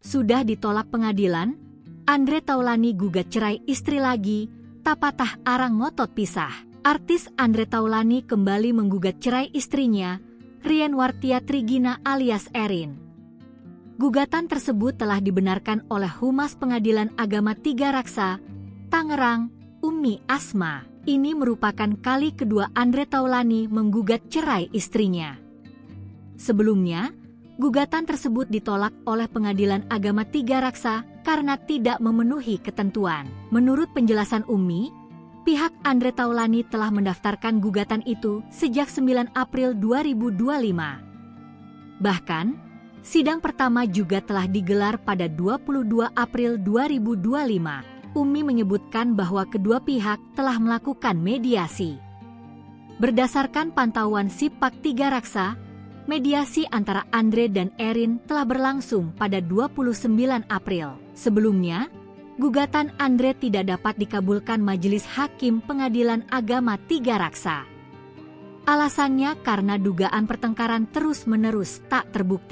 Sudah ditolak pengadilan, Andre Taulany gugat cerai istri lagi, tak patah arang ngotot pisah. Artis Andre Taulany kembali menggugat cerai istrinya, Rien Wartia Trigina alias Erin. Gugatan tersebut telah dibenarkan oleh Humas Pengadilan Agama Tiga Raksa, Tangerang, Ummi Asma. Ini merupakan kali kedua Andre Taulany menggugat cerai istrinya. Sebelumnya, gugatan tersebut ditolak oleh Pengadilan Agama Tiga Raksa karena tidak memenuhi ketentuan. Menurut penjelasan Ummi, pihak Andre Taulany telah mendaftarkan gugatan itu sejak 9 April 2025. Bahkan, sidang pertama juga telah digelar pada 22 April 2025. Ummi menyebutkan bahwa kedua pihak telah melakukan mediasi. Berdasarkan pantauan Sipak Tiga Raksa, mediasi antara Andre dan Erin telah berlangsung pada 29 April. Sebelumnya, gugatan Andre tidak dapat dikabulkan Majelis Hakim Pengadilan Agama Tiga Raksa. Alasannya karena dugaan pertengkaran terus-menerus tak terbukti.